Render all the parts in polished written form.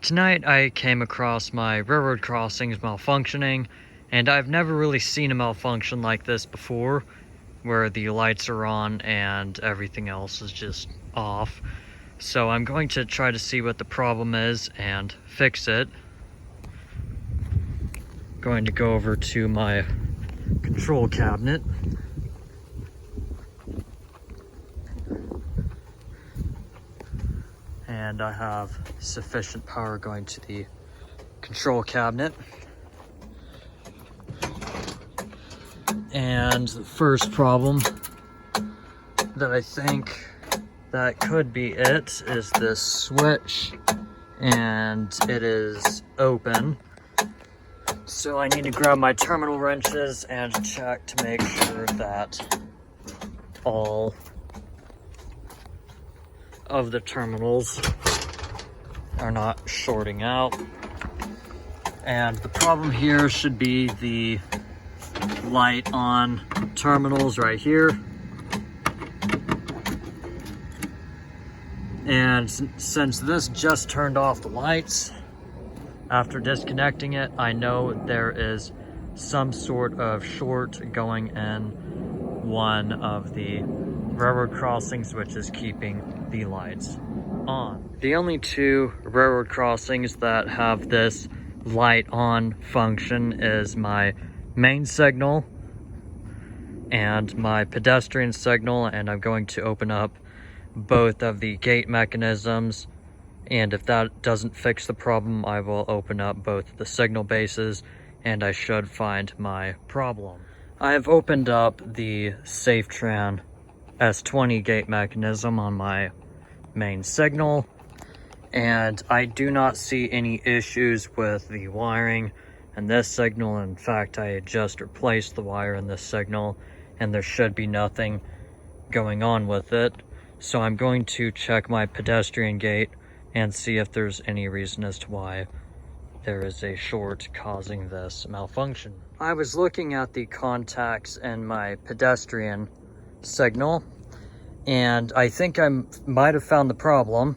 Tonight I came across my railroad crossings malfunctioning, and I've never really seen a malfunction like this before, where the lights are on and everything else is just off. So I'm going to try to see what the problem is and fix it. Going to go over to my control cabinet. And I have sufficient power going to the control cabinet. And the first problem that I think that could be it is this switch, and it is open. So I need to grab my terminal wrenches and check to make sure that all of the terminals are not shorting out. And the problem here should be the light on terminals right here. And since this just turned off the lights after disconnecting it, I know there is some sort of short going in one of the railroad crossings, which is keeping the lights on. The only two railroad crossings that have this light on function is my main signal and my pedestrian signal, and I'm going to open up both of the gate mechanisms, and if that doesn't fix the problem, I will open up both the signal bases and I should find my problem. I have opened up the SafeTran S20 gate mechanism on my main signal, and I do not see any issues with the wiring in this signal. In fact, I had just replaced the wire in this signal and there should be nothing going on with it. So I'm going to check my pedestrian gate and see if there's any reason as to why there is a short causing this malfunction. I was looking at the contacts in my pedestrian signal, and I think I might have found the problem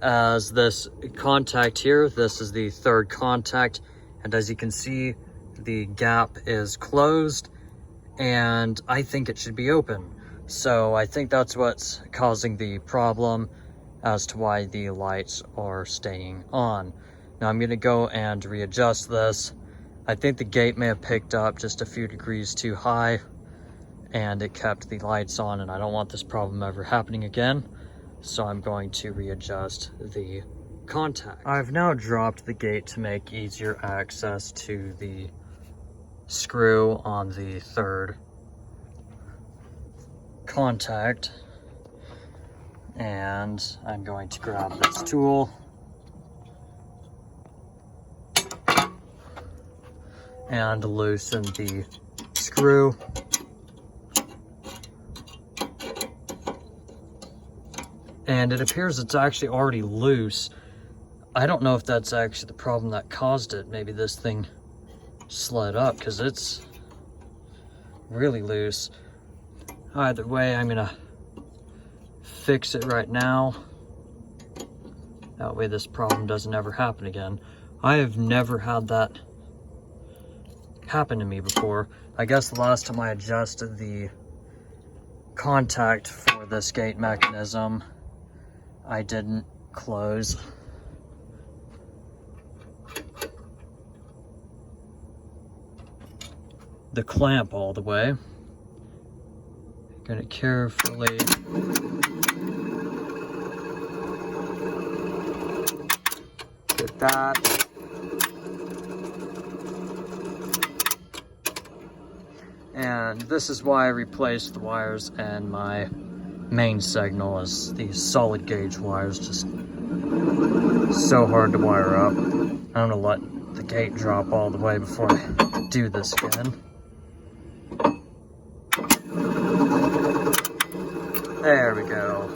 as this contact here. This is the third contact, and as you can see, the gap is closed, and I think it should be open. So I think that's what's causing the problem as to why the lights are staying on. Now I'm going to go and readjust this. I think the gate may have picked up just a few degrees too high and it kept the lights on, and I don't want this problem ever happening again. So I'm going to readjust the contact. I've now dropped the gate to make easier access to the screw on the third contact, and I'm going to grab this tool and loosen the screw. And it appears it's actually already loose. I don't know if that's actually the problem that caused it. Maybe this thing slid up because it's really loose. Either way, I'm gonna fix it right now. That way this problem doesn't ever happen again. I have never had that happen to me before. I guess the last time I adjusted the contact for this gate mechanism, I didn't close the clamp all the way. Gonna carefully get that. And this is why I replaced the wires in my main signal, as these solid gauge wires just so hard to wire up. I'm gonna let the gate drop all the way before I do this again. There we go.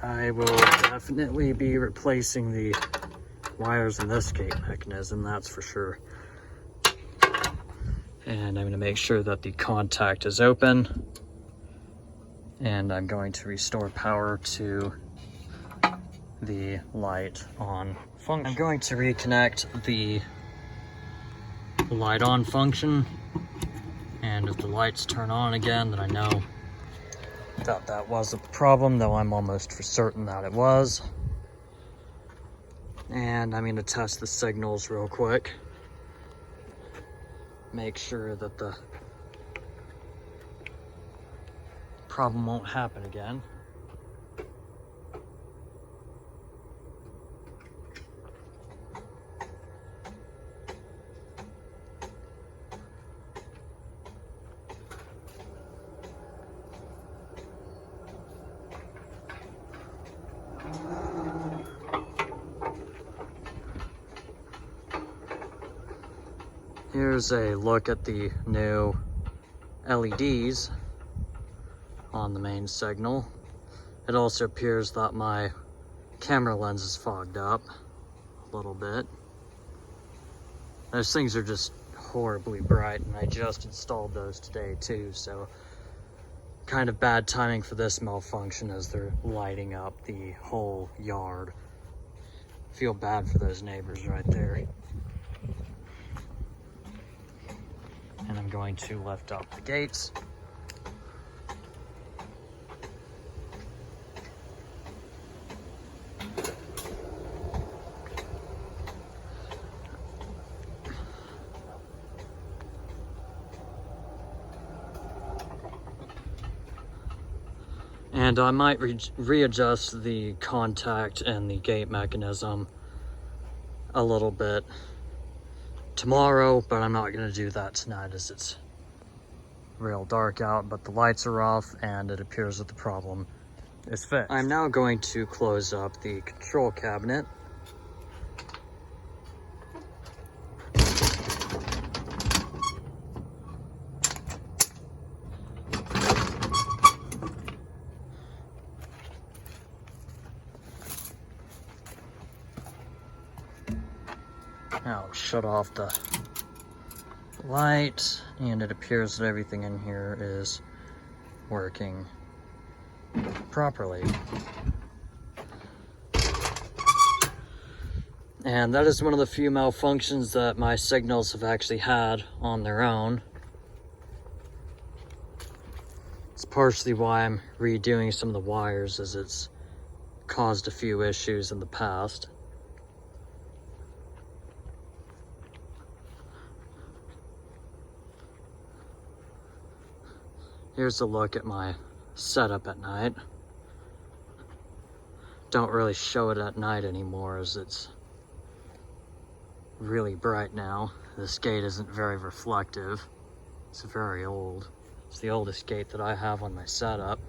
I will definitely be replacing the wires in this gate mechanism, that's for sure. And I'm going to make sure that the contact is open. And I'm going to restore power to the light on function. I'm going to reconnect the light on function. And if the lights turn on again, then I know that that wasn't the problem, though I'm almost for certain that it was. And I'm going to test the signals real quick. Make sure that the problem won't happen again. Here's a look at the new LEDs on the main signal. It also appears that my camera lens is fogged up a little bit. Those things are just horribly bright, and I just installed those today too, so kind of bad timing for this malfunction as they're lighting up the whole yard. Feel bad for those neighbors right there. And I'm going to lift up the gates. And I might readjust the contact and the gate mechanism a little bit tomorrow, but I'm not going to do that tonight as it's real dark out, but the lights are off and it appears that the problem is fixed. I'm now going to close up the control cabinet. I'll shut off the light, and it appears that everything in here is working properly. And that is one of the few malfunctions that my signals have actually had on their own. It's partially why I'm redoing some of the wires, as it's caused a few issues in the past. Here's a look at my setup at night. Don't really show it at night anymore as it's really bright now. This gate isn't very reflective. It's very old. It's the oldest gate that I have on my setup.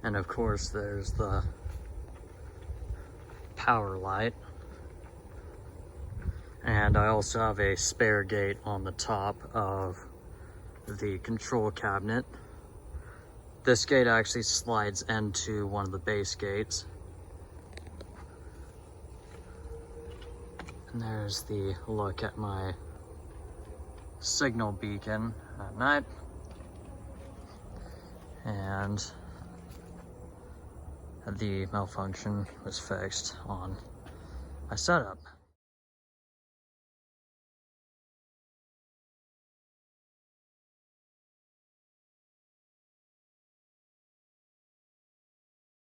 And of course there's the power light, and I also have a spare gate on the top of the control cabinet. This gate actually slides into one of the base gates, and there's the look at my signal beacon at night. And the malfunction was fixed on my setup.